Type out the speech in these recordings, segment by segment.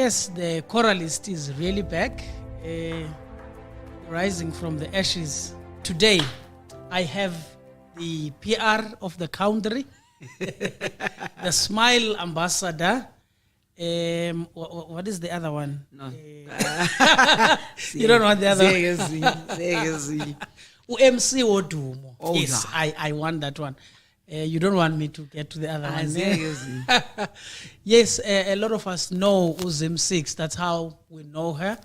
yes, the Choralist is really back, rising from the ashes. Today, I have the PR of the country, the Smile Ambassador. What is the other one? No. You don't want the other one? MC Odumo. Oh, yes, yeah. I want that one. You don't want me to get to the other one. Zim. Yes, a lot of us know Zim Six. That's how we know her.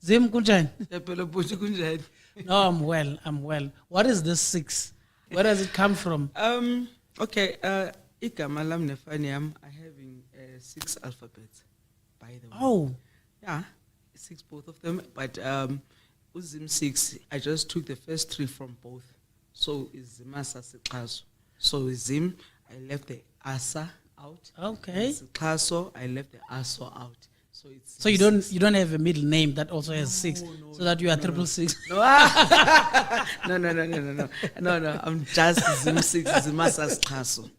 Zim Kunjan. No, I'm well. What is this six? Where does it come from? Okay, igama lam nefani yam, I having 6 alphabets, by the way. Oh, Yeah, 6 both of them, but Zim 6, I just took the first 3 from both. So it's Zim. So Zim, I left the asa out. okay. Kaso, I left the aso out. So it's So you don't have a middle name that also has 6, so that you are 666. No. I'm just Zim 6, Zimasas Kaso.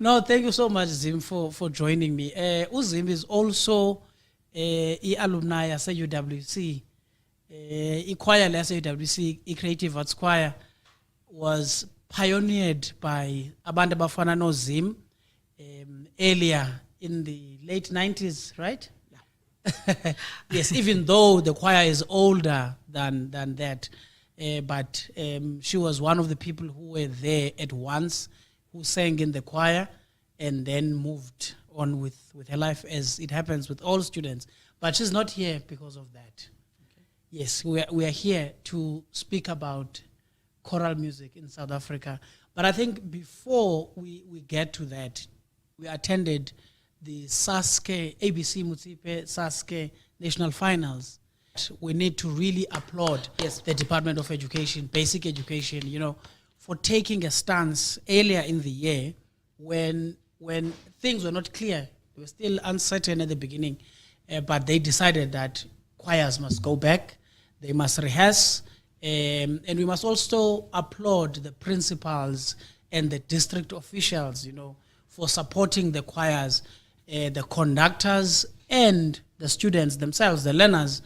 No, thank you so much, Zim, for joining me. Uzim is also alumni at UWC. Choir at UWC, Creative Arts Choir, was pioneered by Abanda Bafana no Zim earlier in the late 90s, right? Yeah. Yes, even though the choir is older than that, but she was one of the people who were there at once, who sang in the choir and then moved on with her life, as it happens with all students. But she's not here because of that. Okay. Yes, we are here to speak about choral music in South Africa. But I think before we get to that, we attended the SASCE, ABC Mutsipe SASCE National Finals. We need to really applaud the Department of Education, Basic Education, for taking a stance earlier in the year when things were not clear. They were still uncertain at the beginning, but they decided that choirs must go back, they must rehearse, and we must also applaud the principals and the district officials, for supporting the choirs, the conductors and the students themselves, the learners,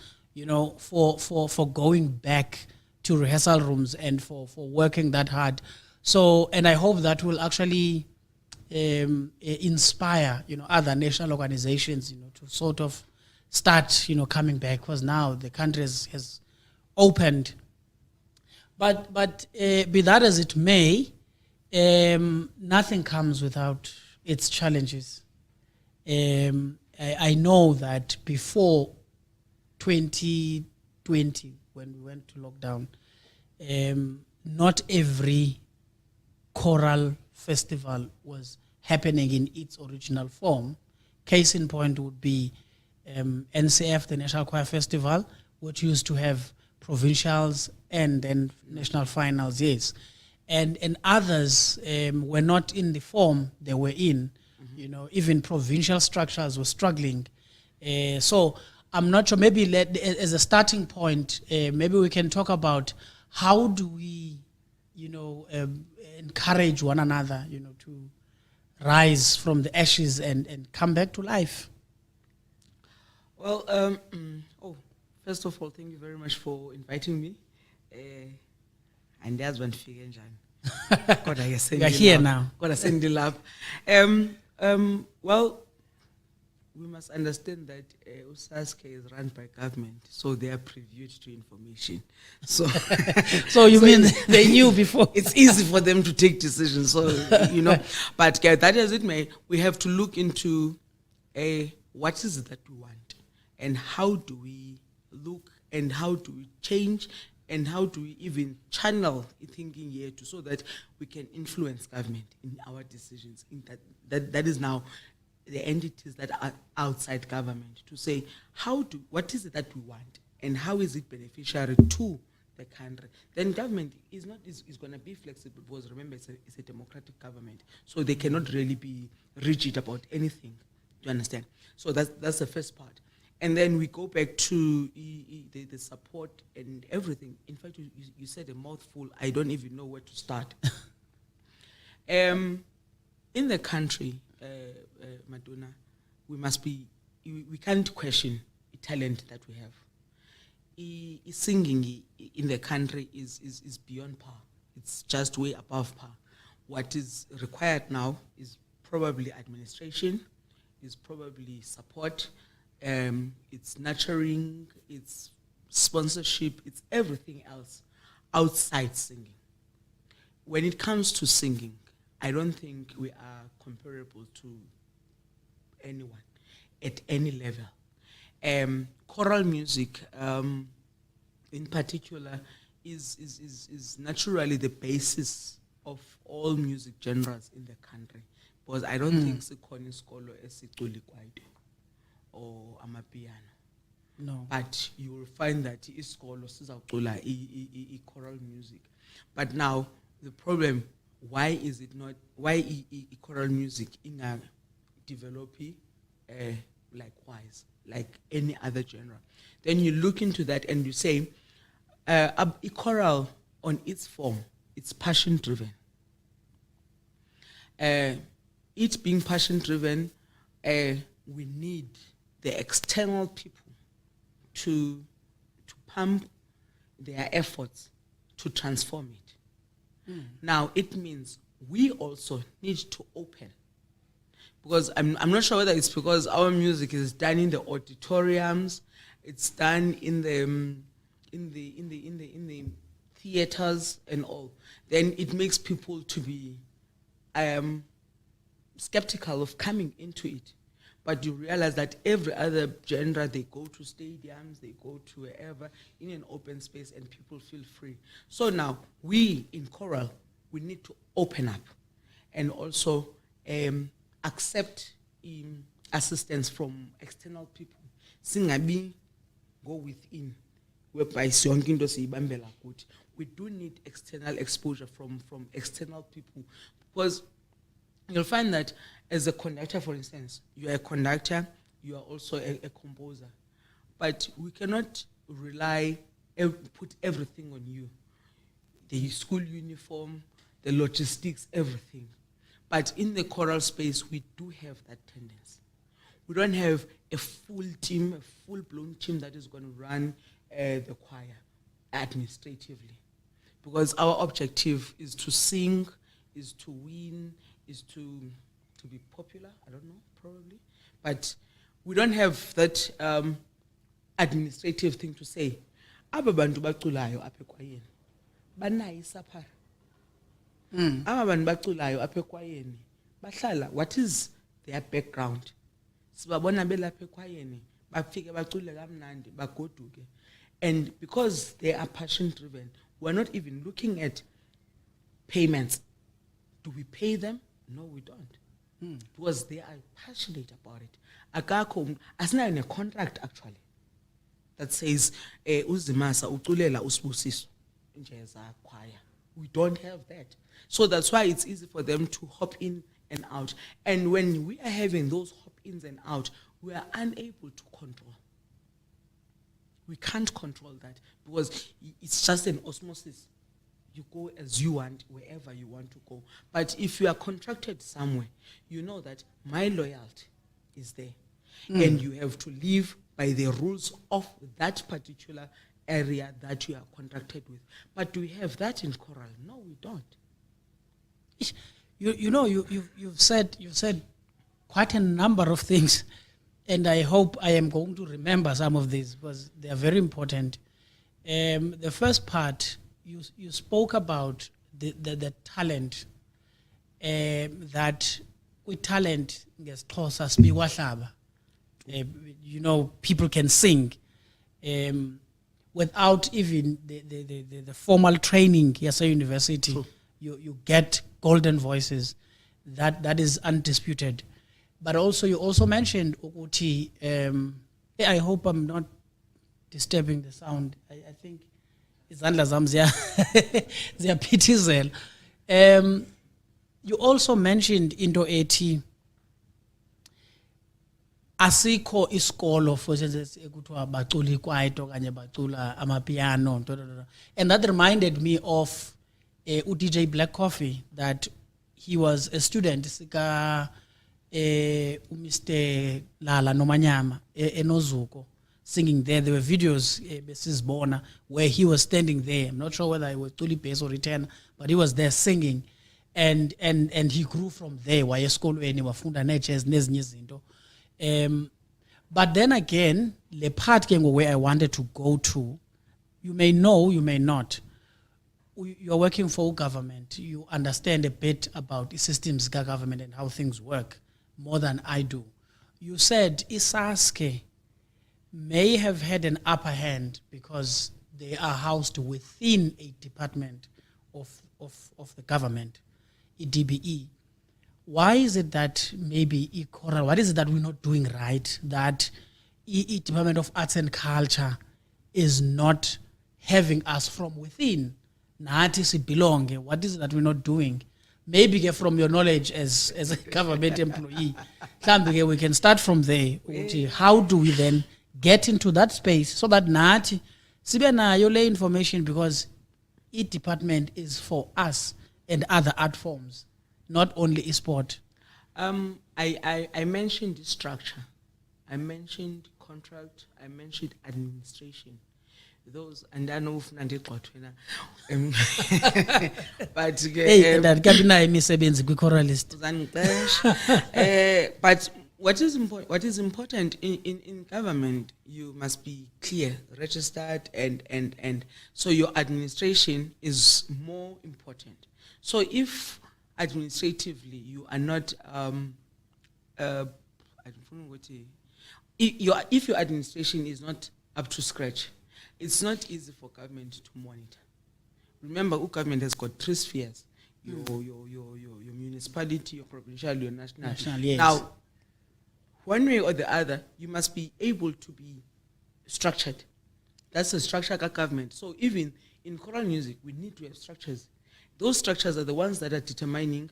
for going back to rehearsal rooms and for working that hard. So, and I hope that will actually inspire, other national organizations, to sort of start, coming back, because now the country has opened. But be that as it may, nothing comes without its challenges. I know that before 2020, when we went to lockdown, not every choral festival was happening in its original form. Case in point would be NCF, the National Choir Festival, which used to have provincials and then national finals, yes. And others were not in the form they were in. Even provincial structures were struggling. So I'm not sure, maybe as a starting point, maybe we can talk about how do we, encourage one another, to rise from the ashes and come back to life. Well, first of all, thank you very much for inviting me. And there's one figure, We are here now. God, send the love. Well, we must understand that SASCE is run by government, so they are previewed to information. So, so mean they knew before? It's easy for them to take decisions. So, but that as it may, we have to look into what is it that we want, and how do we look, and how do we change, and how do we even channel thinking here so that we can influence government in our decisions. That is now the entities that are outside government to say what is it that we want and how is it beneficiary to the country. Then government is going to be flexible, because remember it's a democratic government, so they cannot really be rigid about anything. Do you understand? So that's the first part. And then we go back to the support and everything. In fact, you said a mouthful. I don't even know where to start. In the country, Madonna, we must be we can't question the talent that we have. Singing in the country is beyond par. It's just way above par. What is required now is probably administration, is probably support, it's nurturing, it's sponsorship, it's everything else outside singing. When it comes to singing, I don't think we are comparable to anyone at any level. Choral music, in particular, is naturally the basis of all music genres in the country. Because I don't think sikhona isikolo esicula ikwaito or amapiano. No. But you will find that isikolo sizawucula choral music. But now the problem, why is it not? Why choral music inga develop likewise, like any other genre? Then you look into that and you say, choral on its form, it's passion driven. It being passion driven, we need the external people to pump their efforts to transform it. Now it means we also need to open, because I'm not sure whether it's because our music is done in the auditoriums, it's done in the theaters and all. Then it makes people to be skeptical of coming into it. But you realize that every other genre, they go to stadiums, they go to wherever, in an open space, and people feel free. So now, we in choral, we need to open up and also accept assistance from external people. Singabi, go within. We do need external exposure from external people, because you'll find that as a conductor, for instance, you are a conductor, you are also a composer. But we cannot put everything on you. The school uniform, the logistics, everything. But in the choral space, we do have that tendency. We don't have a full team, a full-blown team that is going to run the choir administratively. Because our objective is to sing, is to win, is to be popular, I don't know, probably. But we don't have that administrative thing to say, aba bantu baculayo apha ekwayeni banayo isaphara. Aba bantu baculayo apha ekwayeni bahlala, what is their background? Sibabona belapha ekwayeni bafike bacule kamnandi bagoduke. And because they are passion driven, we're not even looking at payments. Do we pay them? No, we don't. Because they are passionate about it. Akakho, asinayo a contract actually that says uzimasa uculela usibusiso njeza choir. We don't have that. So that's why it's easy for them to hop in and out. And when we are having those hop ins and out, we are unable to control. We can't control that because it's just an osmosis. You go as you want, wherever you want to go. But if you are contracted somewhere, you know that my loyalty is there. And you have to live by the rules of that particular area that you are contracted with. But do we have that in choral? No, we don't. You've said quite a number of things, and I hope I am going to remember some of these because they are very important. The first part, you spoke about the talent, that with talent, people can sing without even the formal training. Yes, a university, you get golden voices. That is undisputed. But also, you also mentioned Uguti. I hope I'm not disturbing the sound. I think izandla zam ziyaphithizela. You also mentioned into ethi asikho isikolo for ekuthiwa bacula ikwaito okanye bacula amapiano, and that reminded me of DJ Black Coffee, that he was a student sika Mr. Lala Nomanyama, Enozuko, singing there. There were videos, Mrs. Bona, where he was standing there. I'm not sure whether it was Tuli Base or Return, but he was there singing. And he grew from there. Why school wafunda natures nezinye izinto. But then again, the part where I wanted to go to, you may know, you may not. You're working for government. You understand a bit about the systems of government and how things work more than I do. You said SASCE may have had an upper hand because they are housed within a department of the government, DBE. Why is it that maybe Choral, what is it that we're not doing right, that Department of Arts and Culture is not having us from within? Nathi belong. What is it that we're not doing? Maybe from your knowledge as a government employee, we can start from there. How do we then get into that space so that Nathi sibe lay information, because each department is for us and other art forms, not only sport. I mentioned the structure. I mentioned contract. I mentioned administration. Those, and I know but but what is important in government, you must be clear, registered, and so your administration is more important. So if administratively you are not I don't know what if your administration is not up to scratch, it's not easy for government to monitor. Remember, government has got 3 spheres: your municipality, your provincial, your national. Yes. Now, one way or the other, you must be able to be structured. That's the structure of government. So even in choral music, we need to have structures. Those structures are the ones that are determining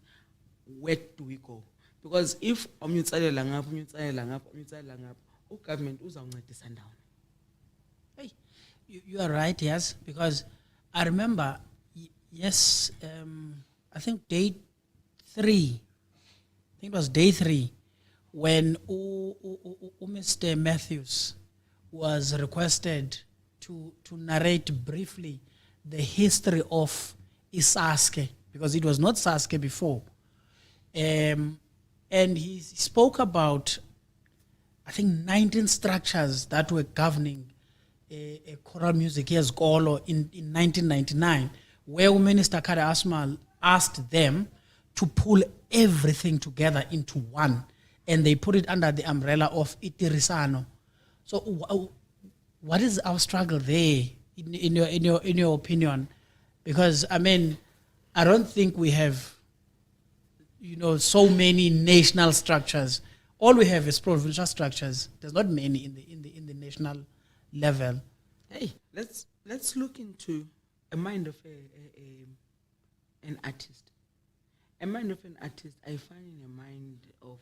where do we go. Because if government down. You are right, yes, because I remember, yes, I think day 3, I think it was day 3, when Mr. Matthews was requested to narrate briefly the history of SASCE, because it was not SASCE before. And he spoke about, I think, 19 structures that were governing a choral music here in 1999, where Minister Kari Asmal asked them to pull everything together into one, and they put it under the umbrella of Itirisano. So what is our struggle there in your opinion? Because I mean, I don't think we have so many national structures. All we have is provincial structures. There's not many in the national level. Hey, let's look into a mind of an artist. A mind of an artist, I find in a mind of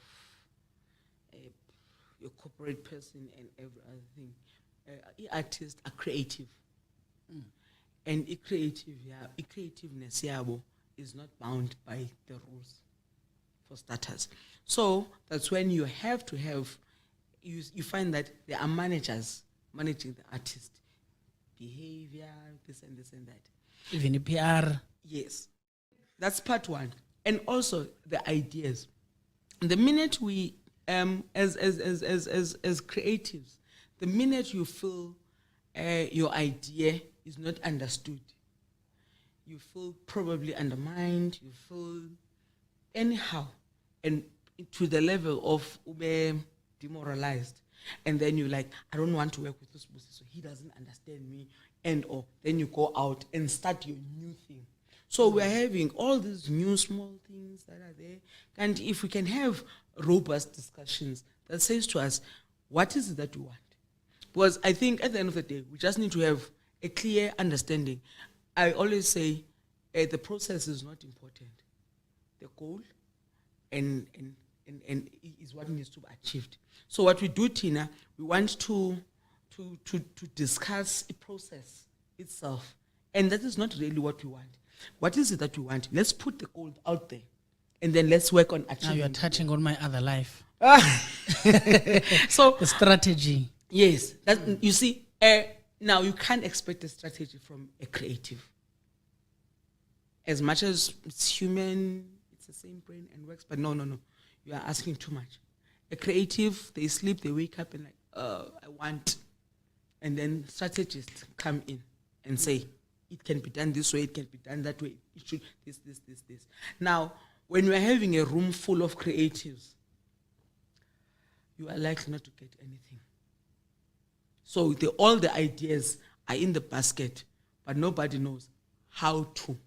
your corporate person and every other thing. Artists are creative, and creativeness is not bound by the rules, for starters. So that's when you have to have. You find that there are managers managing the artist behavior, this and that. Even the PR. Yes, that's part one, and also the ideas. The minute we, as creatives, the minute you feel your idea is not understood, you feel probably undermined. You feel anyhow, and to the level of demoralized. And then you're like, I don't want to work with this person, so he doesn't understand me. Or then you go out and start your new thing. So we're having all these new small things that are there. And if we can have robust discussions that says to us, what is it that we want? Because I think at the end of the day, we just need to have a clear understanding. I always say the process is not important. The goal and is what needs to be achieved. So what we do, Tina, we want to discuss a process itself. And that is not really what we want. What is it that we want? Let's put the goal out there. and then let's work on Now achieving. you are touching on my other life. So The strategy. yes, that you see. Now you can't expect a strategy from a creative. As much as it's human, it's the same brain and works, but no. You are asking too much. A creative, they sleep, they wake up and like, I want. And then strategists come in and say, it can be done this way, it can be done that way, it should this. Now, when you are having a room full of creatives, you are likely not to get anything. So all the ideas are in the basket, but nobody knows how to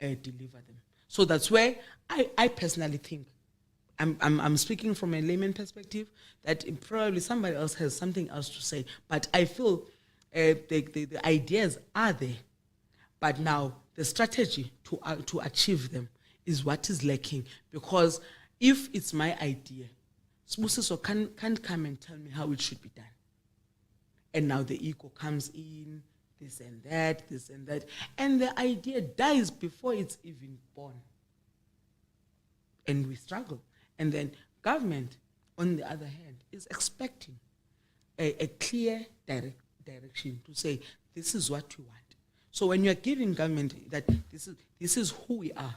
deliver them. So that's where I personally think, I'm speaking from a layman perspective, that probably somebody else has something else to say, but I feel the ideas are there, but now the strategy to achieve them is what is lacking. Because if it's my idea, Sbusiso can't come and tell me how it should be done. And now the ego comes in, this and that, and the idea dies before it's even born. And we struggle. And then government, on the other hand, is expecting a clear direction to say, this is what we want. So when you're giving government that this is who we are,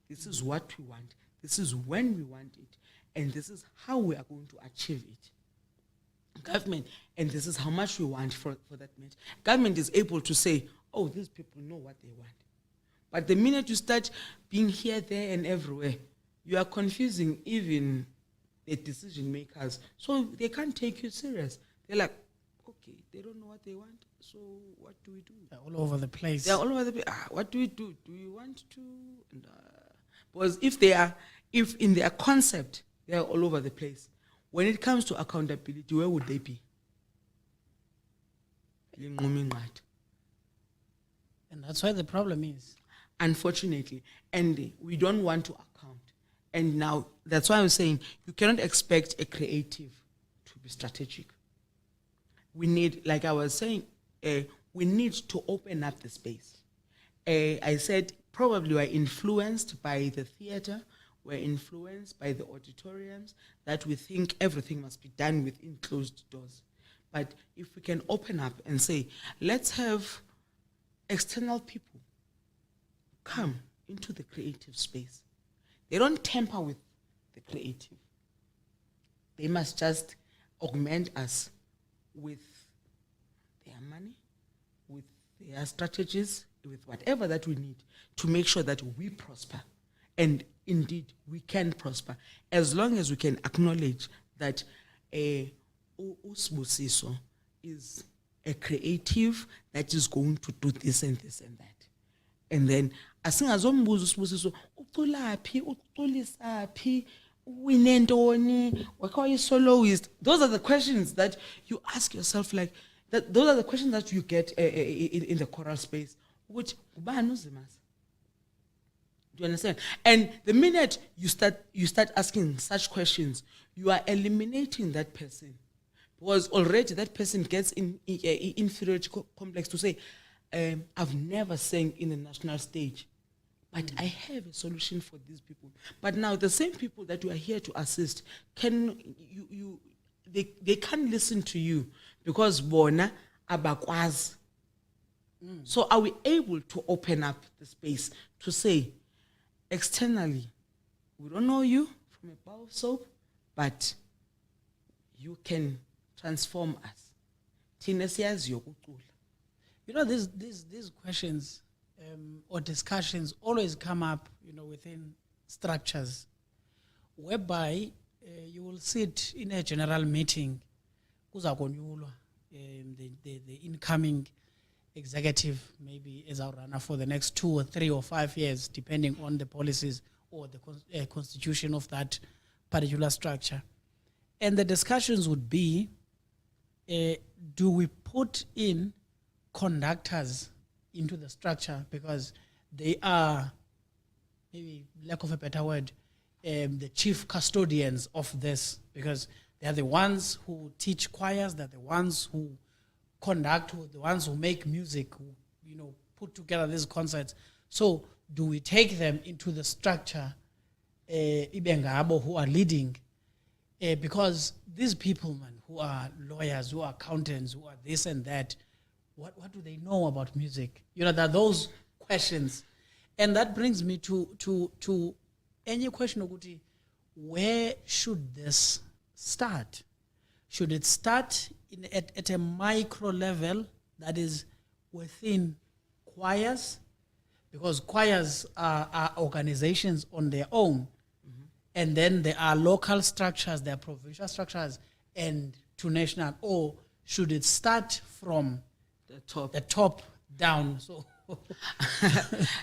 this is what we want, this is when we want it, and this is how we are going to achieve it. Government, and this is how much we want for that matter. Government is able to say, oh, these people know what they want. But the minute you start being here, there, and everywhere, you are confusing even the decision makers. So they can't take you serious. They're like, okay, they don't know what they want, so what do we do? They're all over the place. They're all over the place. What do we do? Do we want to? And, because if in their concept, they are all over the place. When it comes to accountability, where would they be? And that's why the problem is. Unfortunately, and we don't want to account. And now, that's why I'm saying you cannot expect a creative to be strategic. We need, like I was saying, we need to open up the space. I said probably we're influenced by the theater, we're influenced by the auditoriums, that we think everything must be done within closed doors. But if we can open up and say, let's have external people come into the creative space. They don't tamper with the creative. They must just augment us with their money, with their strategies, with whatever that we need to make sure that we prosper. And indeed, we can prosper as long as we can acknowledge that Usbusiso is a creative that is going to do this and this and that. And then, as soon as Usbusiso, soloist. Those are the questions that you ask yourself, like that. Those are the questions that you get in the choral space. Which do you understand? And the minute you start asking such questions, you are eliminating that person, because already that person gets in inferiority complex to say, I've never sang in the national stage, but I have a solution for these people. But now the same people that you are here to assist they can't listen to you because bona abakwazi. So are we able to open up the space to say, externally, we don't know you from a bar of soap, but you can transform us. You know, these questions or discussions always come up, within structures, whereby you will sit in a general meeting, the incoming executive maybe is our runner for the next 2 or 3 or 5 years, depending on the policies or the constitution of that particular structure. And the discussions would be, do we put in conductors into the structure because they are, maybe lack of a better word, the chief custodians of this, because they are the ones who teach choirs, they're the ones who conduct, the ones who make music, who put together these concerts. So do we take them into the structure ibe ngabo who are leading, because these people, man, who are lawyers, who are accountants, who are this and that, what do they know about music? You know, there are those questions. And that brings me to any question of where should this start? Should it start at a micro level that is within choirs? Because choirs are organizations on their own. And then there are local structures, there are provincial structures, and to national. Or should it start from the top down? So,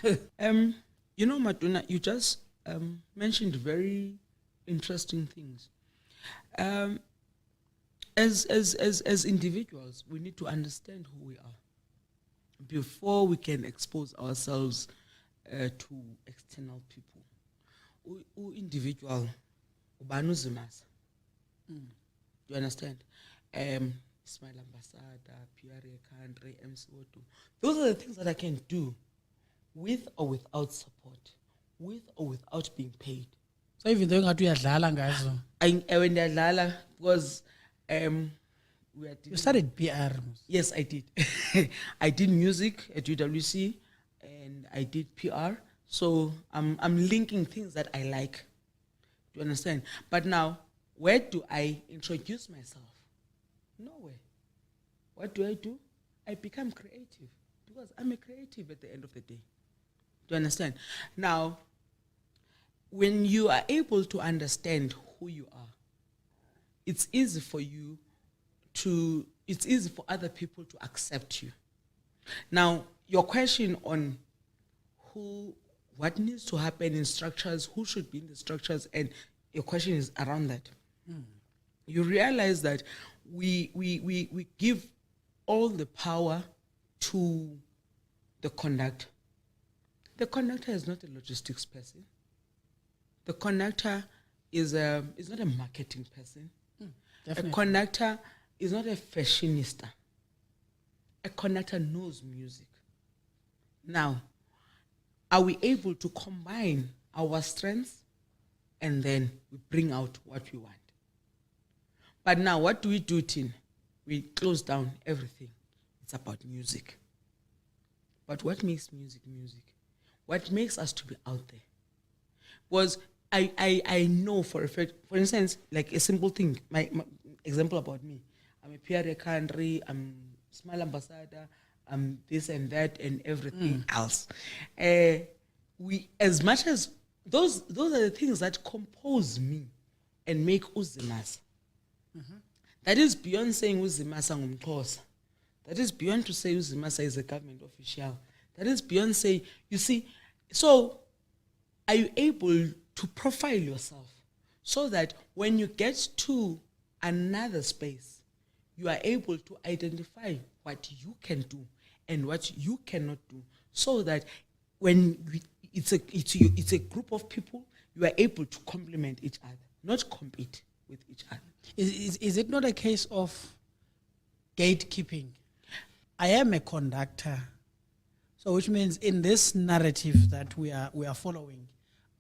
you know, Maduna, you just mentioned very interesting things. As individuals, we need to understand who we are before we can expose ourselves to external people. Individual, ubani uzimasa. You understand? Smile Ambassador, PR country, MC02. Those are the things that I can do with or without support, with or without being paid. So even though you have to When they're lala, because you started PR. Yes, I did. I did music at UWC and I did PR. So I'm linking things that I like. Do you understand? But now, where do I introduce myself? Nowhere. What do? I become creative because I'm a creative at the end of the day. Do you understand? Now, when you are able to understand who you are, it's easy for other people to accept you. Now, your question on what needs to happen in structures, who should be in the structures, and your question is around that. You realize that we give all the power to the conductor. The conductor is not a logistics person. The conductor is not a marketing person. Definitely. A conductor is not a fashionista. A conductor knows music. Now, are we able to combine our strengths and then we bring out what we want? But now, what do, Tin? We close down everything. It's about music. But what makes music music? What makes us to be out there? Was I know for a fact, for instance, like a simple thing, my example about me. I'm a PR country, I'm Smile Ambassador, I'm this and that and everything else. We, as much as those are the things that compose me and make Uzimasa. That is beyond saying Uzimasa ngumxhosa. That is beyond to say Uzimasa is a government official. That is beyond saying, you see, so are you able to profile yourself so that when you get to another space, you are able to identify what you can do and what you cannot do, so that when it's a group of people, you are able to complement each other, not compete with each other. Is it not a case of gatekeeping? I am a conductor, so which means in this narrative that we are following,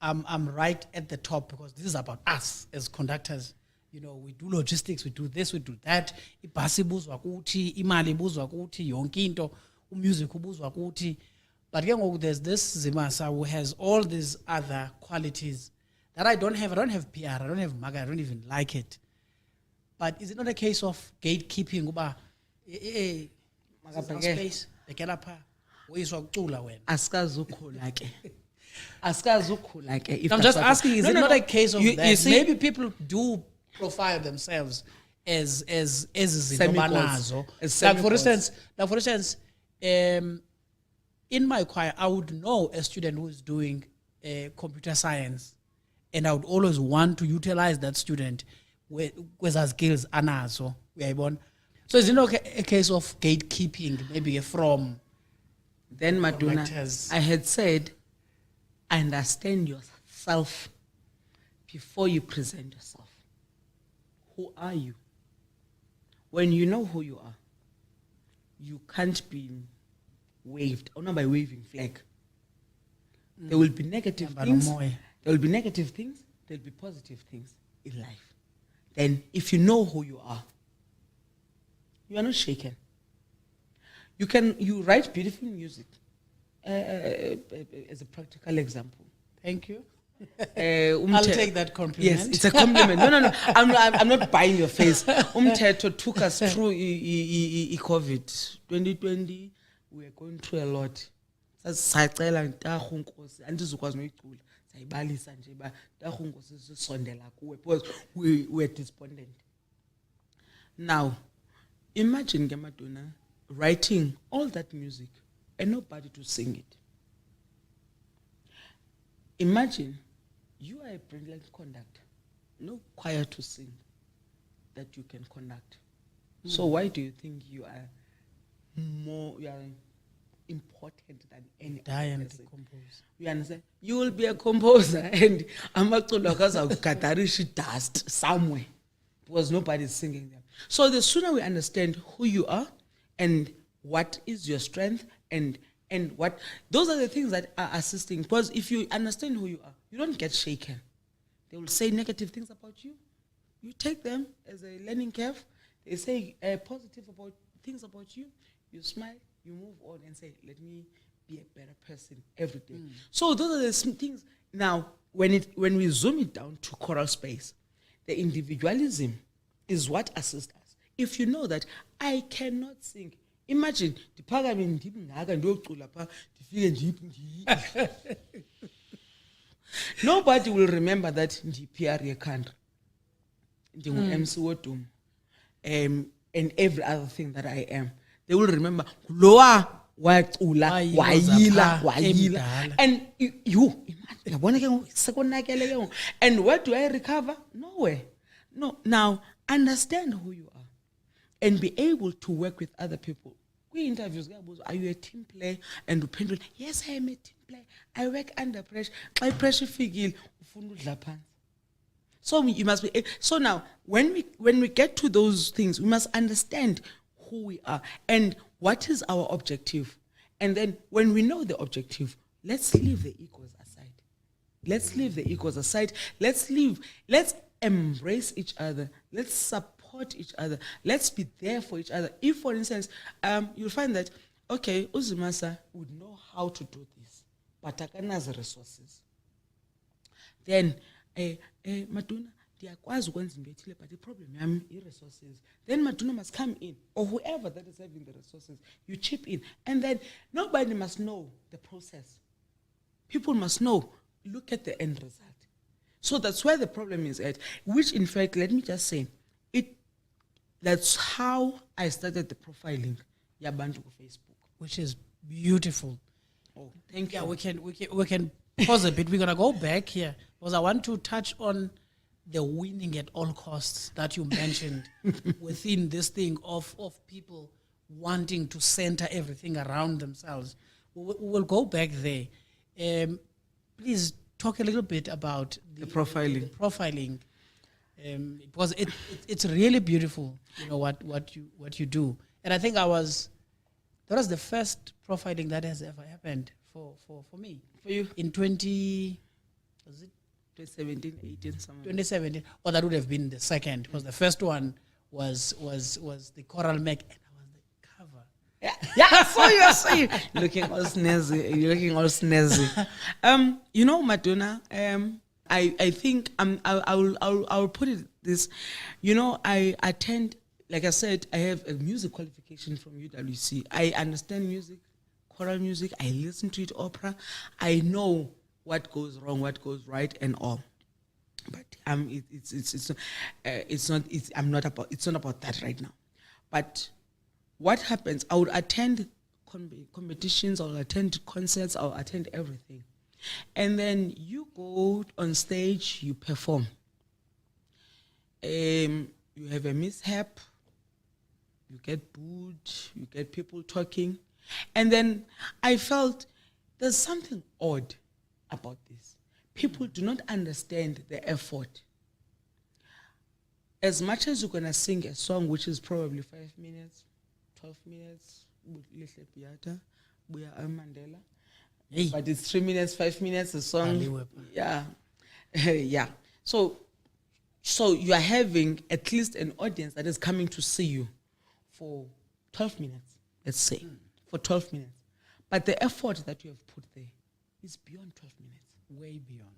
I'm right at the top because this is about us as conductors. You know, we do logistics, we do this, we do that. Ibhasi ibuzwa kuthi, imali ibuzwa kuthi, yonke into, music ubuzwa kuthi. But again, there's this Zimasa who has all these other qualities that I don't have. I don't have PR, I don't have MAGA, I don't even like it. But is it not a case of gatekeeping? Space, get up here. I'm just asking, is it not a case of that? You see, maybe people do profile themselves as Zinobanazo. Like for instance, in my choir, I would know a student who is doing computer science, and I would always want to utilize that student with our skills anazo. So is it not a case of gatekeeping, maybe from then Maduna? Directors? I had said, understand yourself before you present yourself. Who are you? When you know who you are, you can't be waved, or not by waving flag. There will be negative things. There will be negative things, there will be positive things in life. Then if you know who you are not shaken. You write beautiful music. As a practical example. Thank you. I'll take that compliment. Yes, it's a compliment. No. I'm not buying your face. Umthetho took us through COVID 2020. We were going through a lot. Sasicela ntarhu Nkosi andizukwazi noyicula. Sayibalisa nje ba ntarhu Nkosi sisondela kuwe because we were despondent. Now, imagine ke Madonna writing all that music and nobody to sing it. Imagine you are a brilliant conductor, no choir to sing that you can conduct. So why do you think you are important than any other person? You understand? You will be a composer and amaculo akazawugadarishi dust somewhere because nobody is singing them. So the sooner we understand who you are and what is your strength and what, those are the things that are assisting. Because if you understand who you are, you don't get shaken. They will say negative things about you. You take them as a learning curve. They say positive things about you. You smile, you move on and say, let me be a better person every day. So those are the things. Now, when we zoom it down to choral space, the individualism is what assists us. If you know that I cannot sing, imagine nobody will remember that PR country, MC Wotum, and every other thing that I am. They will remember Loa Waila. And you and where do I recover? Nowhere. No. Now understand who you are and be able to work with other people. We interviews, are you a team player? And yes, I am a team player. I work under pressure. I pressure figure. So you must be. So now, when we get to those things, we must understand who we are and what is our objective. And then when we know the objective, let's leave the egos aside. Let's embrace each other. Let's support each other. Let's be there for each other. If, for instance, you'll find that, okay, Uzumasa would know how to do this, but has resources. Then, Maduna, but the problem is resources. Then Maduna must come in, or whoever that is having the resources, you chip in. And then nobody must know the process. People must know, look at the end result. So that's where the problem is at, which in fact, let me just say, that's how I started the profiling Yabantu Facebook. Which is beautiful. Oh, thank you. Yeah, we can pause a bit. We're gonna go back here because I want to touch on the winning at all costs that you mentioned within this thing of people wanting to center everything around themselves. We'll go back there. Please talk a little bit about the profiling. The profiling, because it's really beautiful. You know what you do, and I think that was the first profiling that has ever happened for me. For you in 2017, 18, something. 2017, or that would have been the second, because the first one was the Choral Mac, and I was the cover. Yeah, I saw you. Looking all snazzy. You know, Madonna, I think I'll put it this. You know, I attend, like I said, I have a music qualification from UWC. I understand music, choral music. I listen to it, opera. I know what goes wrong, what goes right, and all. But it's not about that right now. But what happens? I would attend competitions, I'll attend concerts, I'll attend everything, and then you go on stage, you perform. You have a mishap, you get booed, you get people talking, and then I felt there's something odd about this. People do not understand the effort. As much as you're going to sing a song which is probably 5 minutes, 12 minutes, but it's 3 minutes, 5 minutes, a song. Yeah. Yeah. So you are having at least an audience that is coming to see you for 12 minutes, let's say, for 12 minutes. But the effort that you have put there is beyond 12 minutes. Way beyond.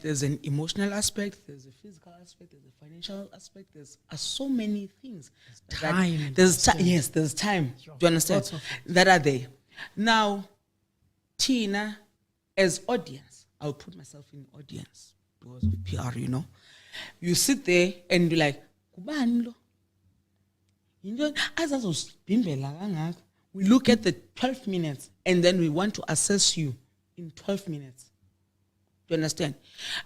There's an emotional aspect, there's a physical aspect, there's a financial aspect, there's so many things. Time. There's time. Yes, there's time. Sure. Do you understand? Lots of That are there. Now, Tina, as audience, I'll put myself in audience because of PR, you know. You sit there and be like, "Kubani lo?" You know, we look at the 12 minutes and then we want to assess you in 12 minutes. Do you understand?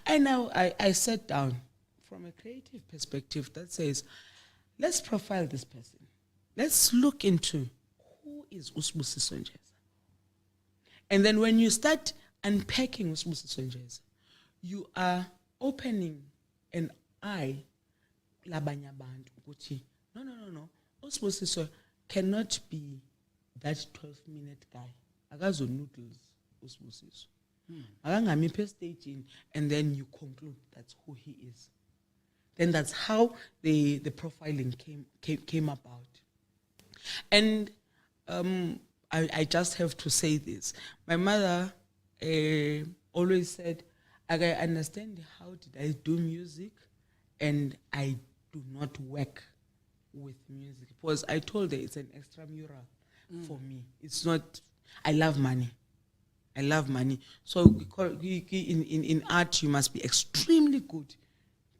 And now I sat down from a creative perspective that says, let's profile this person. Let's look into who is Usbusiso Njeza. And then when you start unpacking Usbusiso Njeza, you are opening an eye labanya bantu ukuthi no. Usbusiso cannot be that 12-minute guy. Akazo noodles Usbusiso. Akangami pe staging and then you conclude that's who he is. Then that's how the profiling came about. And I just have to say this. My mother always said, I understand how did I do music and I do not work with music. Because I told her it's an extramural for me. It's not, I love money. I love money. So in art, you must be extremely good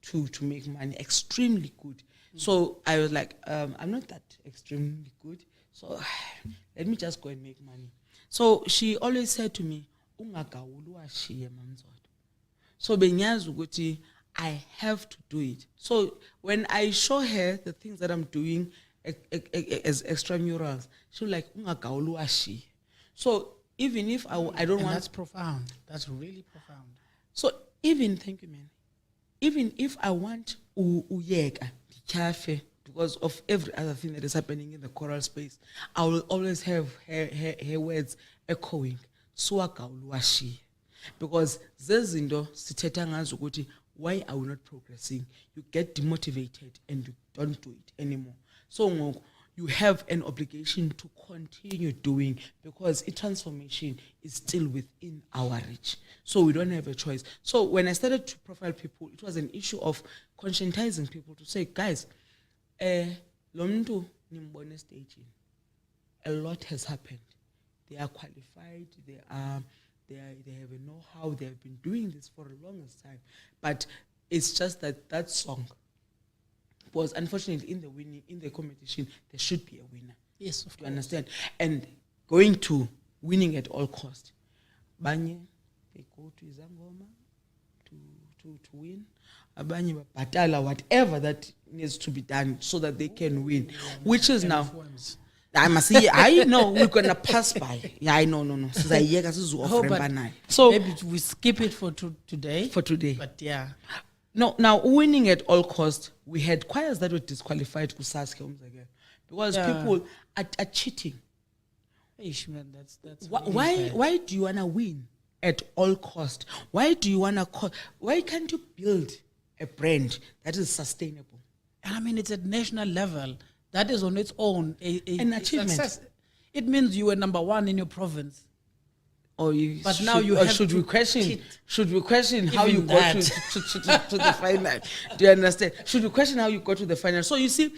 to make money, extremely good. So I was like, I'm not that extremely good. So let me just go and make money. So she always said to me, so I have to do it. So when I show her the things that I'm doing as extramurals, she was like, so even if I don't want... That's profound. That's really profound. So thank you, man. Even if I want uyeka, cafe, because of every other thing that is happening in the choral space, I will always have her words echoing. Because zezindo sithetha ngazo ukuthi why are we not progressing? You get demotivated and you don't do it anymore. So you have an obligation to continue doing because transformation is still within our reach. So we don't have a choice. So when I started to profile people, it was an issue of conscientizing people to say, guys, Lomntu nimbone staging. A lot has happened. They are qualified. They have a know-how. They have been doing this for the longest time. But it's just that song was unfortunately in the competition. There should be a winner. Yes, of course. You understand? And going to winning at all cost. Banye, they go to Izangoma to win. Abanye batala, whatever that needs to be done so that they can win. Which is now. I must say, I know we're gonna pass by. Yeah, I know, no. So maybe we skip it for today. For today. But yeah. No, now winning at all costs, we had choirs that were disqualified to SASCE because people are cheating. Ish, man, that's why do you wanna win at all cost? Why do you wanna why can't you build a brand that is sustainable? And I mean, it's at national level. That is on its own an achievement. Success. It means you were number one in your province. But now you have should we question how you got to the final? Do you understand? Should we question how you got to the final? So you see,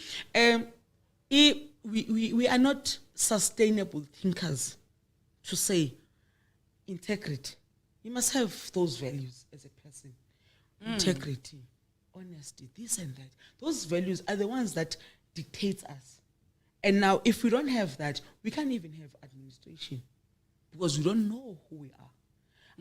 we are not sustainable thinkers to say integrity. You must have those values as a person. Integrity, honesty, this and that. Those values are the ones that dictate us. And now if we don't have that, we can't even have administration. Because we don't know who we are.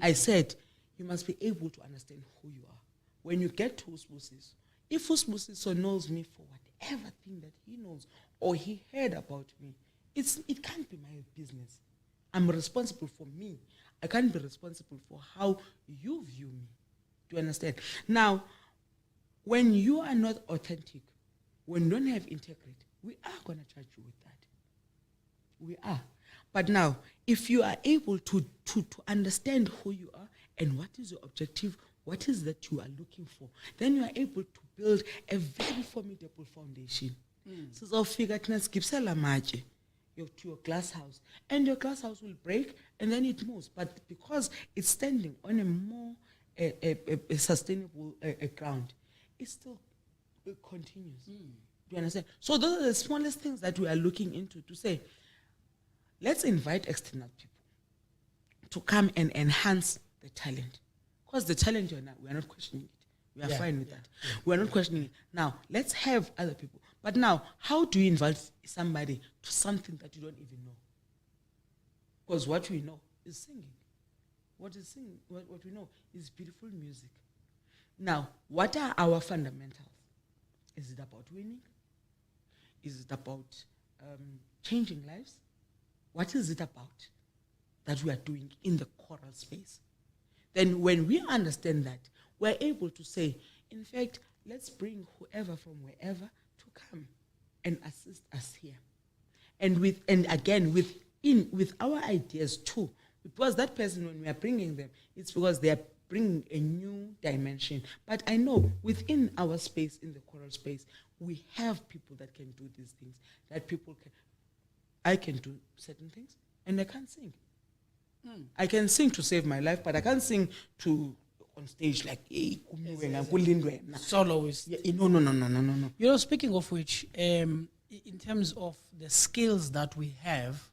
I said, you must be able to understand who you are. When you get to Usbusiso, if Usbusiso knows me for whatever thing that he knows or he heard about me, it can't be my business. I'm responsible for me. I can't be responsible for how you view me. Do you understand? Now, when you are not authentic, when you don't have integrity, we are going to charge you with that. We are. But now, if you are able to understand who you are and what is your objective, what is that you are looking for, then you are able to build a very formidable foundation. Sizofika thina sigibisela amatshe to your glass house, and your glass house will break and then it moves, but because it's standing on a more sustainable ground, it still continues. Do you understand? So those are the smallest things that we are looking into, to say, let's invite external people to come and enhance the talent. Because the talent, we are not questioning it. We are fine with that. Yeah. We are not questioning it. Now, let's have other people. But now, how do you invite somebody to something that you don't even know? Because what we know is singing. What we know is beautiful music. Now, what are our fundamentals? Is it about winning? Is it about changing lives? What is it about that we are doing in the choral space? Then when we understand that, we're able to say, in fact, let's bring whoever from wherever to come and assist us here. And with our ideas too, because that person, when we are bringing them, it's because they are bringing a new dimension. But I know within our space, in the choral space, we have people that can do these things, I can do certain things, and I can't sing. I can sing to save my life, but I can't sing to on stage like soloist. No. You know, speaking of which, in terms of the skills that we have,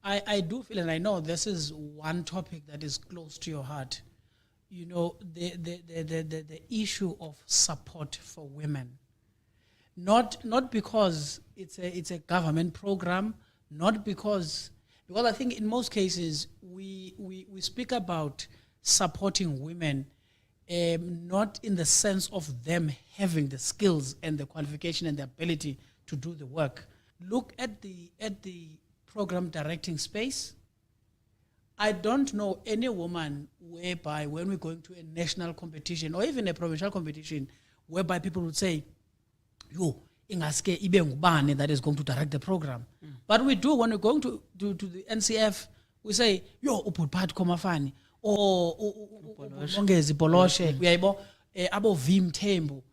I do feel, and I know this is one topic that is close to your heart. You know, the issue of support for women. Not because it's a government program, not because I think in most cases we speak about supporting women, not in the sense of them having the skills and the qualification and the ability to do the work. Look at the program directing space. I don't know any woman whereby when we're going to a national competition or even a provincial competition, whereby people would say, yo, ingaske ibe ngubane that is going to direct the program. But we do, when we're going to the NCF, we say, yo, upulpat komafani, or mongezi boloshe, uyaybo, abo vim tembo.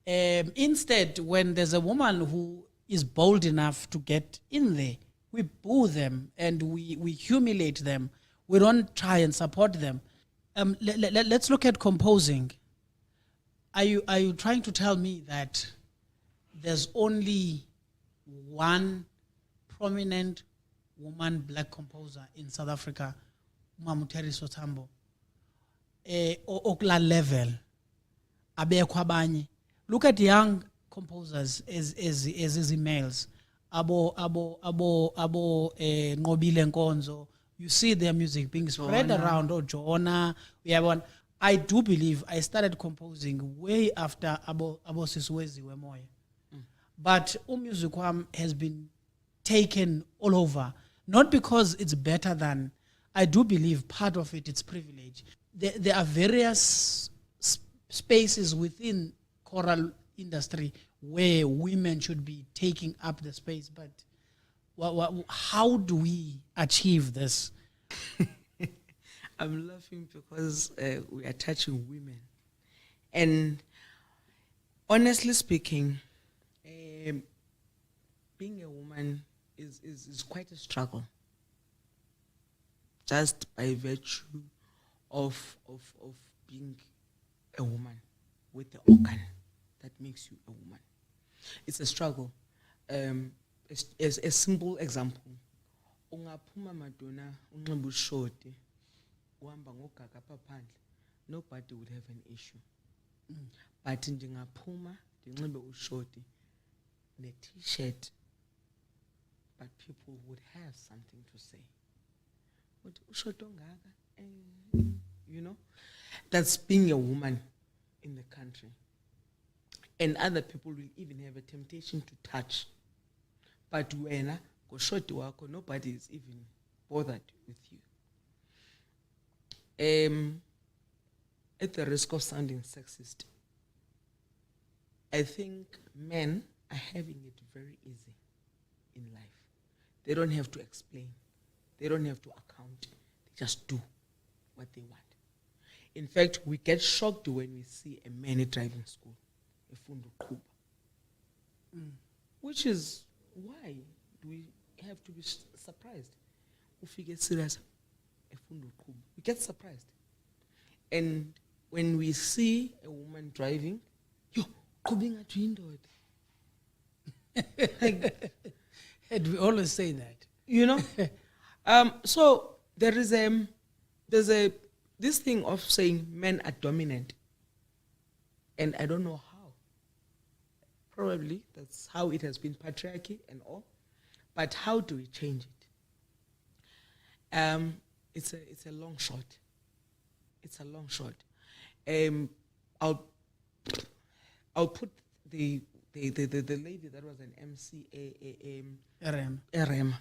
Instead, when there's a woman who is bold enough to get in there, we boo them and we humiliate them. We don't try and support them. Let's look at composing. Are you trying to tell me that there's only one prominent woman black composer in South Africa, Mamuteri Sotambo? Okla level, abekho abanye. Look at young composers as males. Abo Ngobile Nkonzo. You see their music being spread around. Oh, Jonah, we have one. I do believe I started composing way after Abo Siswezi Wemoye. But music has been taken all over. Not because it's better than, I do believe part of it's privilege. There are various spaces within choral industry where women should be taking up the space, but how do we achieve this? I'm laughing because we are touching women. And honestly speaking, being a woman is quite a struggle, just by virtue of being a woman with the organ that makes you a woman. It's a struggle. As a simple example, ungaphuma Madonna unxiba ushoti uhamba ngogaga phandle, nobody would have an issue. But ndingaphuma ndinxibe ushoti ne-t-shirt, but people would have something to say. Ushoti ongaka, you know, that's being a woman in the country. And other people will even have a temptation to touch. But when goshoti wako, nobody is even bothered with you. At the risk of sounding sexist, I think men are having it very easy in life. They don't have to explain. They don't have to account. They just do what they want. In fact, we get shocked when we see a man at driving school, efunda ukuqhuba. Which is why do we have to be surprised? Ufike serious, efunda ukuqhuba. We get surprised. And when we see a woman driving, yo, qhubing at window. And we always say that. You know? So there is this thing of saying men are dominant. And I don't know how. Probably that's how it has been, patriarchy and all. But how do we change it? It's a long shot. It's a long shot. I'll put the lady that was an MC, RM.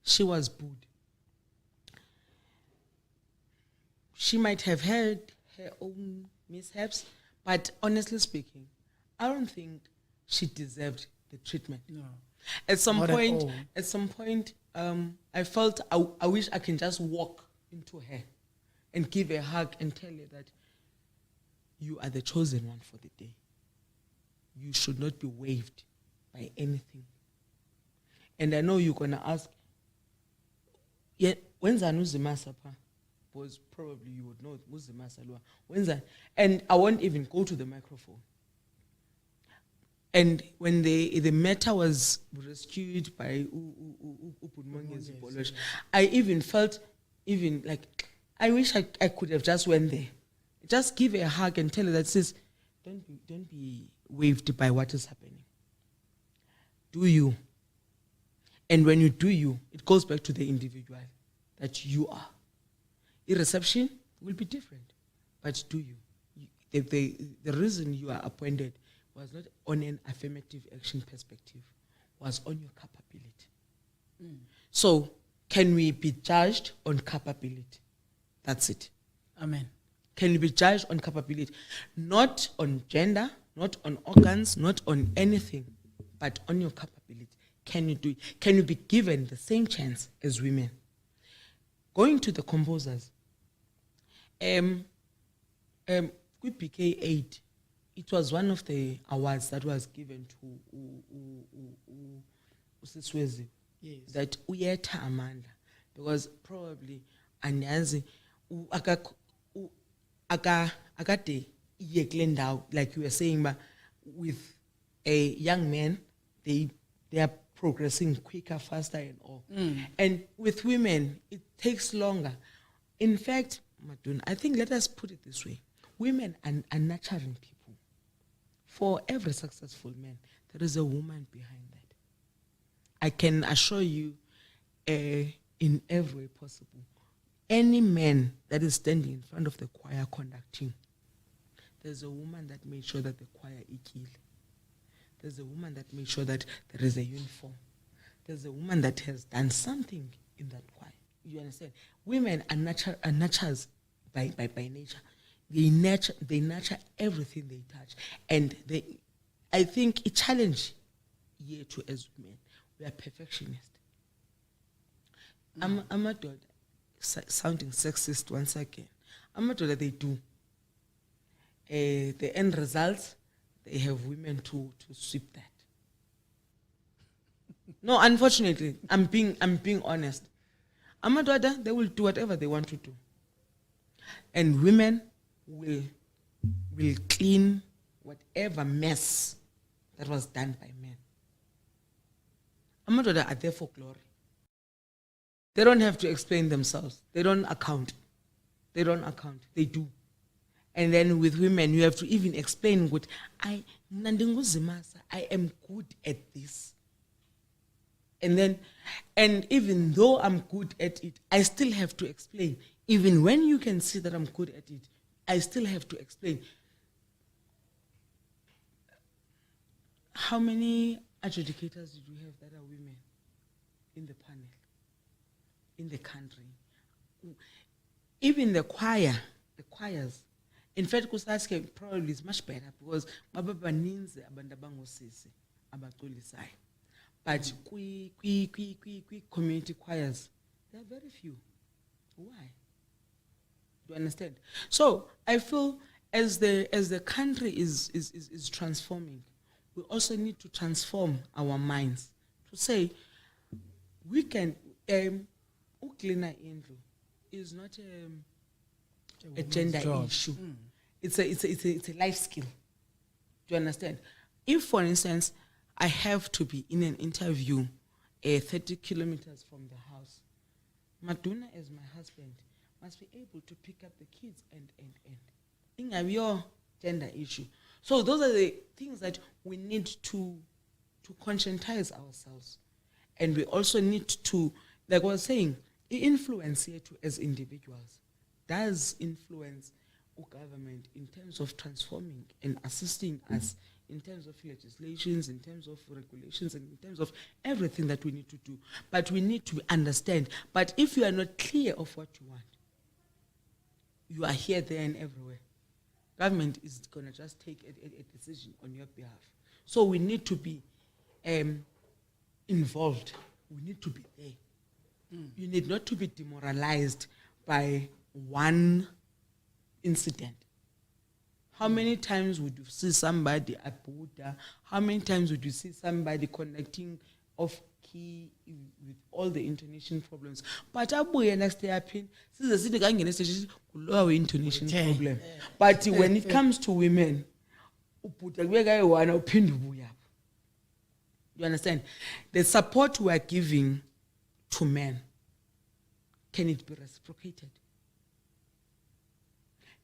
She was booed. She might have had her own mishaps, but honestly speaking, I don't think she deserved the treatment. No. At some Not point, I felt I wish I can just walk into her and give her a hug and tell her that you are the chosen one for the day. You should not be waived by anything. And I know you're going to ask, yeah, when's Anuzimasa? Because probably you would know when's that? And I won't even go to the microphone. And when the matter was rescued by I even felt like I wish I could have just went there. Just give her a hug and tell her that, sis, don't be waived by what is happening. Do you? And when you do you, it goes back to the individual that you are. Your reception will be different, but do you? The reason you are appointed was not on an affirmative action perspective, was on your capability. So, can we be judged on capability? That's it. Amen. Can you be judged on capability? Not on gender, not on organs, not on anything, but on your capability. Can you do it? Can you be given the same chance as women? Going to the composers, with PK8, it was one of the awards that was given to Usiswezi. Yes. That uyetha amandla, because probably anyazi akade iyekule ndawo, like you were saying, but with a young man, they are progressing quicker, faster, and all. And with women, it takes longer. In fact, Madun, I think, let us put it this way: women are nurturing people. For every successful man, there is a woman behind that. I can assure you, in every way possible, any man that is standing in front of the choir conducting, there's a woman that made sure that the choir ikile. There's a woman that made sure that there is a uniform. There's a woman that has done something in that choir. You understand? Women are nurturers by nature. They nurture everything they touch. And I think a challenge here too as women, we are perfectionists. I'm a daughter, sounding sexist once again. I'm a daughter, they do. The end results, they have women to sweep that. No, unfortunately, I'm being honest. I'm a daughter, they will do whatever they want to do. And women will clean whatever mess that was done by men. I'm a daughter are there for glory. They don't have to explain themselves. They don't account. They do. And then with women, you have to even explain what I am good at this. And even though I'm good at it, I still have to explain. Even when you can see that I'm good at it, I still have to explain. How many adjudicators did you have that are women in the panel, in the country? Even the choirs. In fact, SASCE probably is much better because baba baninzi abantu abangosisi abaxolisayo. But community choirs, there are very few. Why? Do you understand? So I feel as the country is transforming, we also need to transform our minds to say we can uklina indlu is not a gender job. issue. It's a life skill. Do you understand? If, for instance, I have to be in an interview 30 kilometers from the house, Maduna, as my husband, must be able to pick up the kids and. In your gender issue. So those are the things that we need to conscientize ourselves. And we also need to, like I was saying, influence here too as individuals. Does influence our government in terms of transforming and assisting us in terms of legislations, in terms of regulations, and in terms of everything that we need to do. But we need to understand. But if you are not clear of what you want, you are here, there, and everywhere. Government is going to just take a decision on your behalf. So we need to be involved. We need to be there. You need not to be demoralized by one incident. How many times would you see somebody at Buddha? How many times would you see somebody connecting off key with all the intonation problems? But abuye next happen, lower intonation problem. But when it comes to women, you understand? The support we are giving to men, can it be reciprocated?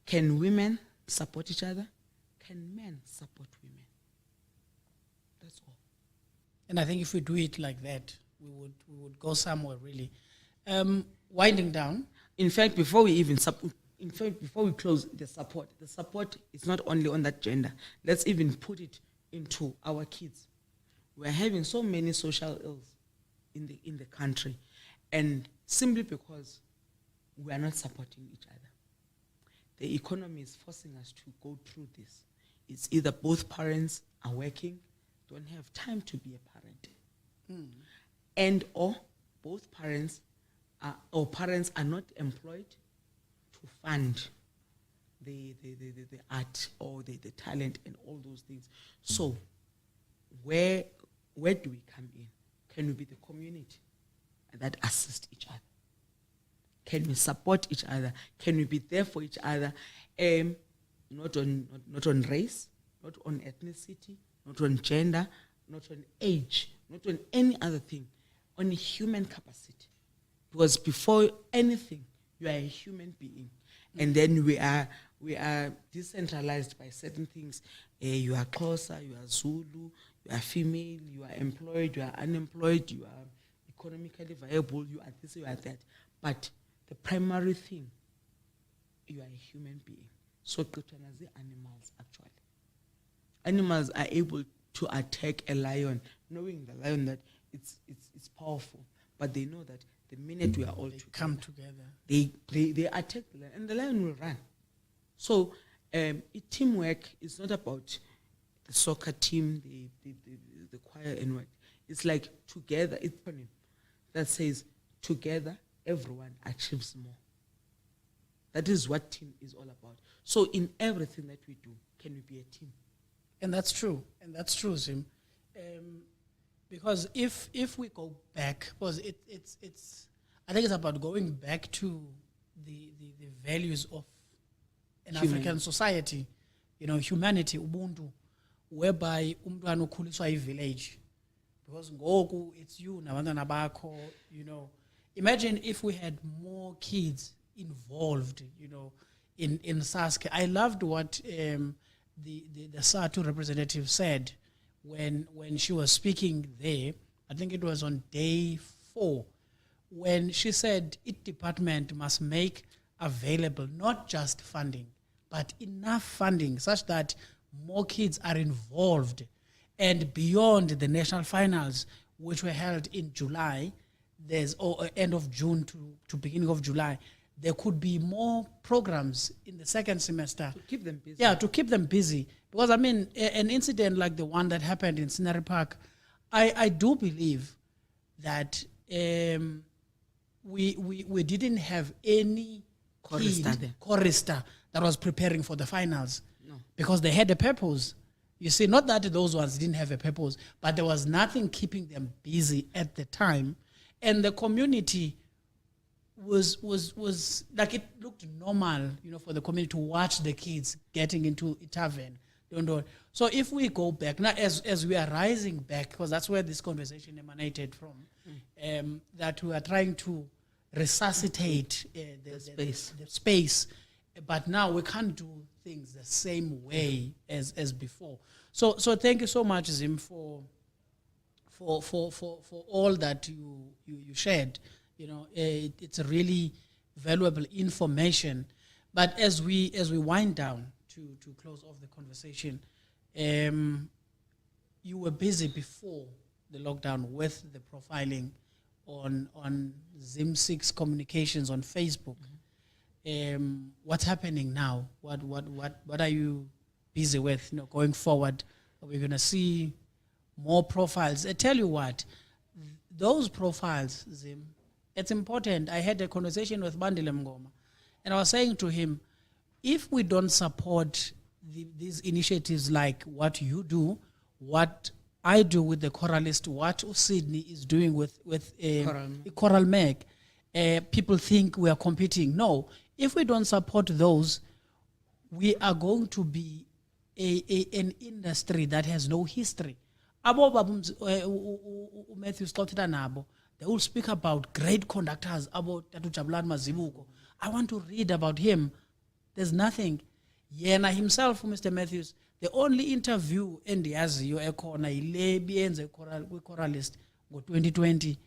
Can women support each other? Can men support women? That's all. And I think if we do it like that, we would go somewhere really. Winding down. In fact, before we close the support is not only on that gender. Let's even put it into our kids. We're having so many social ills in the country, and simply because we are not supporting each other. The economy is forcing us to go through this. It's either both parents are working, don't have time to be a parent, and or both parents are not employed to fund the art or the talent and all those things. So where do we come in? Can we be the community that assist each other? Can we support each other? Can we be there for each other? Not on race, not on ethnicity, not on gender, not on age, not on any other thing, on human capacity. Because before anything, you are a human being. And then we are decentralized by certain things. You are Xhosa, you are Zulu, you are female, you are employed, you are unemployed, you are economically viable, you are this, you are that. But the primary thing, you are a human being. So animals actually. Animals are able to attack a lion, knowing the lion that it's powerful. But they know that the minute we are all together, come together, they attack the lion, and the lion will run. So teamwork is not about the soccer team, the choir and what. It's like together, it's funny, that says together everyone achieves more. That is what team is all about. So in everything that we do, can we be a team? And that's true. Zim. Because if we go back, because it's I think it's about going back to the values of an African society, humanity, ubuntu, whereby umntwana ukhuliswa village, because ngoku it's you nabantwana bakho, Imagine if we had more kids involved, in SASCE. I loved what the SATU representative said when she was speaking there. I think it was on day 4, when she said each department must make available not just funding, but enough funding such that more kids are involved. And beyond the national finals, which were held in July, there's end of June to beginning of July, there could be more programs in the second semester. To keep them busy. Yeah, to keep them busy. Because, an incident like the one that happened in Scenery Park, I do believe that we didn't have any chorister there. chorister that was preparing for the finals. No. Because they had a purpose. You see, not that those ones didn't have a purpose, but there was nothing keeping them busy at the time. And the community was like, it looked normal, for the community to watch the kids getting into a tavern. So if we go back, now as we are rising back, because that's where this conversation emanated from, that we are trying to resuscitate the space, but now we can't do things the same way as before. So thank you so much, Zim, for all that you shared. It's a really valuable information. But as we wind down to close off the conversation, you were busy before the lockdown with the profiling on Zim Six communications on Facebook. What's happening now? What are you busy with? Going forward, are we going to see more profiles? I tell you what, those profiles, Zim, it's important. I had a conversation with Bandile Mngoma, and I was saying to him, if we don't support these initiatives like what you do, what I do with the Choralist, what Sydney is doing with Choral Meg, people think we are competing. No, if we don't support those, we are going to be an industry that has no history. Matthew Nabo, they will speak about great conductors, about Tatu Jabulani Mazibuko. I want to read about him. There's nothing. Yena himself, Mr. Matthews, the only interview in the Azio Ekona, Choralist, 2020.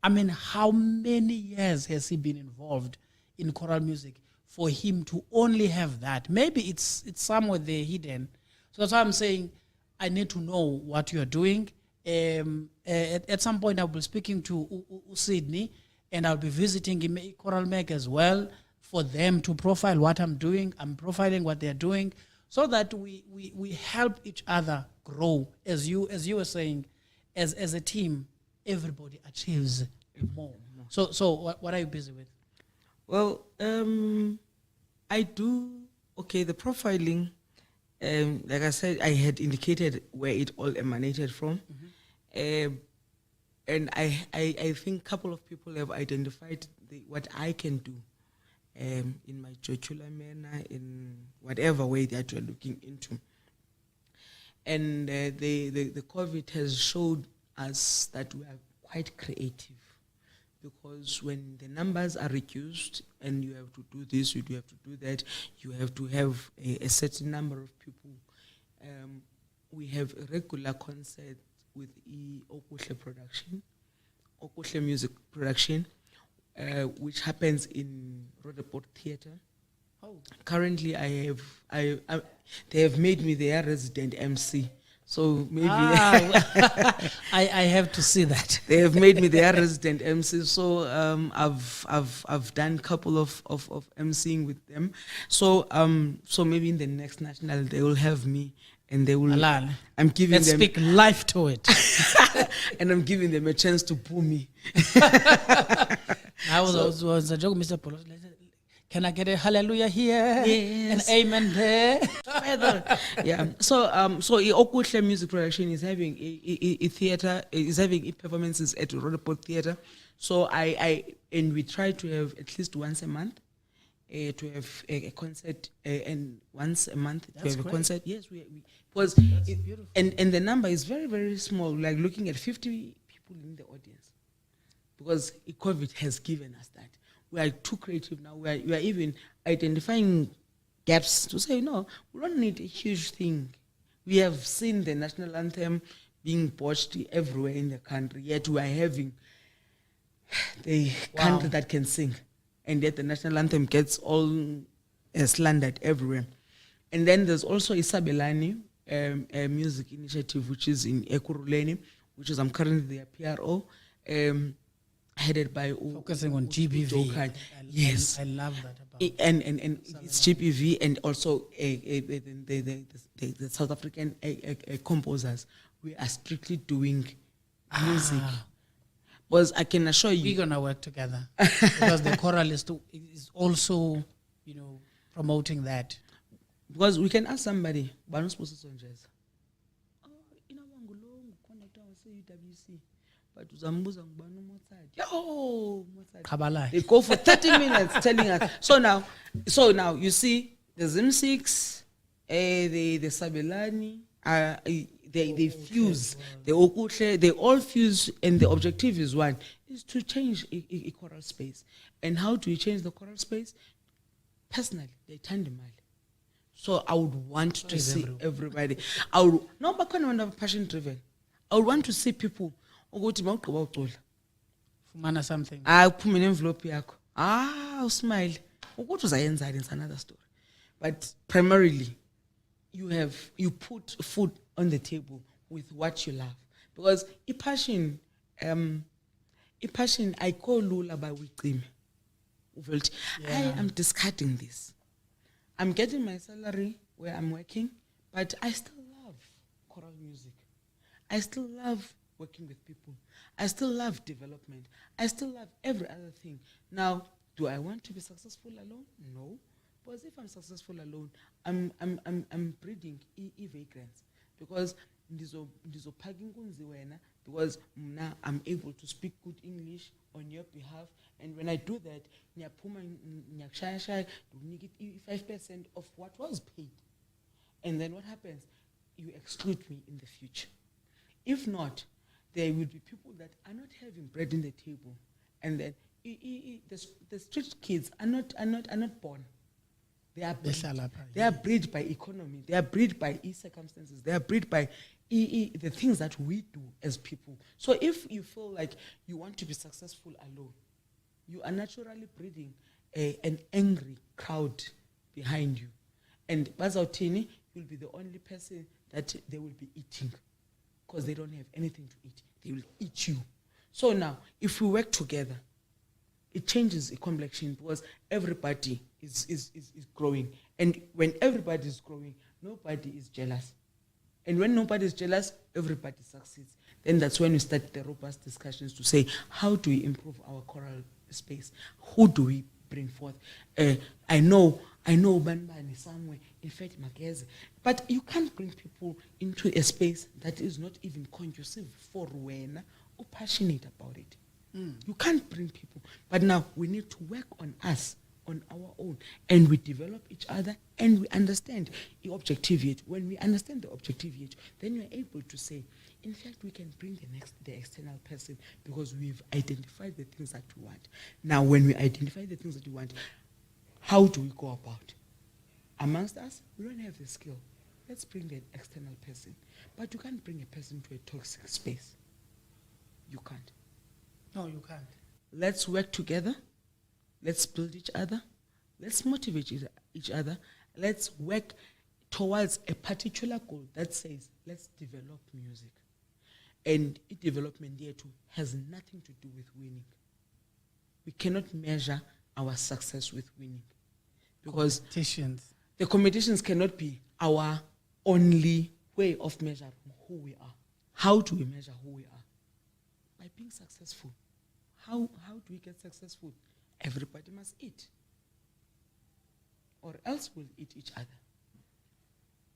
I mean, how many years has he been involved in choral music for him to only have that? Maybe it's somewhere there hidden. So that's why I'm saying I need to know what you're doing. At some point, I'll be speaking to Sydney, and I'll be visiting Choral Meg as well, for them to profile what I'm doing. I'm profiling what they're doing, so that we help each other grow. As you were saying, as a team, everybody achieves more. So what are you busy with? Well, I do, the profiling, like I said, I had indicated where it all emanated from. And I think a couple of people have identified what I can do in my jocular manner, in whatever way that you're looking into. And the COVID has showed us that we are quite creative, because when the numbers are reduced and you have to do this, you have to do that, you have to have a certain number of people. We have a regular concert with Okuhle production, Okuhle music production, which happens in Roodepoort Theatre. Oh. Currently, they have made me their resident MC. So maybe I have to see that. They have made me their resident MC. So I've done a couple of MCing with them. So maybe in the next national they will have me, and they will. Alana, I'm giving let's them. speak life to it. And I'm giving them a chance to boo me. I was a joke, Mr. Polo. Can I get a hallelujah here? Yes. An amen there? Yeah. So Okuhle Music Production is having a theater, is having performances at Roodepoort Theatre. So and we try to have at least once a month to have a concert, and once a month to have a concert. Yes, we because and the number is very, very small, like looking at 50 people in the audience, because COVID has given us that. We are too creative now. We are even identifying gaps to say, no, we don't need a huge thing. We have seen the national anthem being botched everywhere in the country, yet we are having the country that can sing. And yet the national anthem gets all slandered everywhere. And then there's also Isabelani, a music initiative, which is in Ekurhuleni, which is I'm currently the PRO. Headed by focusing on GBV. Yes, I love that about and it's GBV, and also the South African composers. We are strictly doing music, Because I can assure you, we're gonna work together because the choralist is also, promoting that. because we can ask somebody, "Bano supposed to jazz?" Oh, UWC, but uzambuza ngubani Mozart. Yo, Mozart. Kabbalah. They go for 30 minutes telling us. So now you see the Zim Six, the Sabelani, they fuse, the Okuhle, they all fuse, and the objective is one, is to change a choral space. And how do we change the choral space? Personally, they turn the mile. So I would want to see everybody. No, but kind of passion driven. I would want to see people go to Fumana something. put an envelope yakho. Smile. What was I inside? It's another story. But primarily, you put food on the table with what you love. Because a passion, I call Lula by Wicim. I am discarding this. I'm getting my salary where I'm working, but I still love choral music. I still love working with people. I still love development. I still love every other thing. Now, do I want to be successful alone? No. Because if I'm successful alone, I'm breeding vagrants. Because because now I'm able to speak good English on your behalf, and when I do that, you give 5% of what was paid. And then what happens? You exclude me in the future. If not, there will be people that are not having bread in the table, and then the street kids are not born. They are bred. They are bred by economy. They are bred by circumstances. They are bred by the things that we do as people. So if you feel like you want to be successful alone, you are naturally breeding an angry crowd behind you. And Bazautini will be the only person that they will be eating because they don't have anything to eat. They will eat you. So now, if we work together, it changes the complexion because everybody is growing. And when everybody is growing, nobody is jealous. And when nobody is jealous, everybody succeeds. Then that's when we start the robust discussions to say, how do we improve our choral space? Who do we bring forth? I know Banbani somewhere, in fact, Mageze. But you can't bring people into a space that is not even conducive for when or passionate about it. You can't bring people. But now we need to work on us, on our own, and we develop each other, and we understand the objectivity. When we understand the objectivity, then you're able to say, in fact, we can bring the external person because we've identified the things that we want. Now, when we identify the things that we want, how do we go about? Amongst us, we don't have the skill. Let's bring the external person. But you can't bring a person to a toxic space. You can't. No, you can't. Let's work together. Let's build each other. Let's motivate each other. Let's work towards a particular goal that says, let's develop music. And development there too has nothing to do with winning. We cannot measure our success with winning. Because the competitions cannot be our only way of measuring who we are. How do we measure who we are? By being successful. How do we get successful? Everybody must eat. Or else we'll eat each other.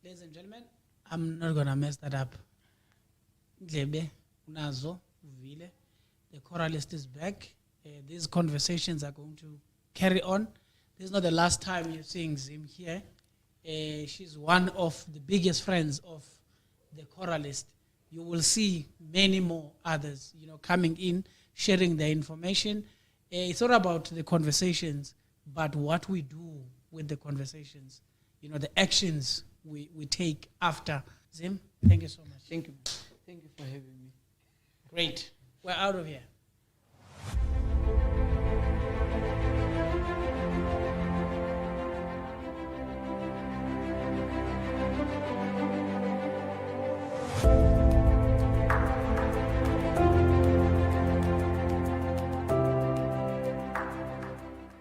Ladies and gentlemen, I'm not going to mess that up. Glebe, Unazo, Uvile, the choralist is back. These conversations are going to carry on. This is not the last time you're seeing Zim here. She's one of the biggest friends of the choralist. You will see many more others, coming in, sharing their information. It's not about the conversations, but what we do with the conversations. The actions we take after. Zim, thank you so much. Thank you. Thank you for having me. Great. We're out of here.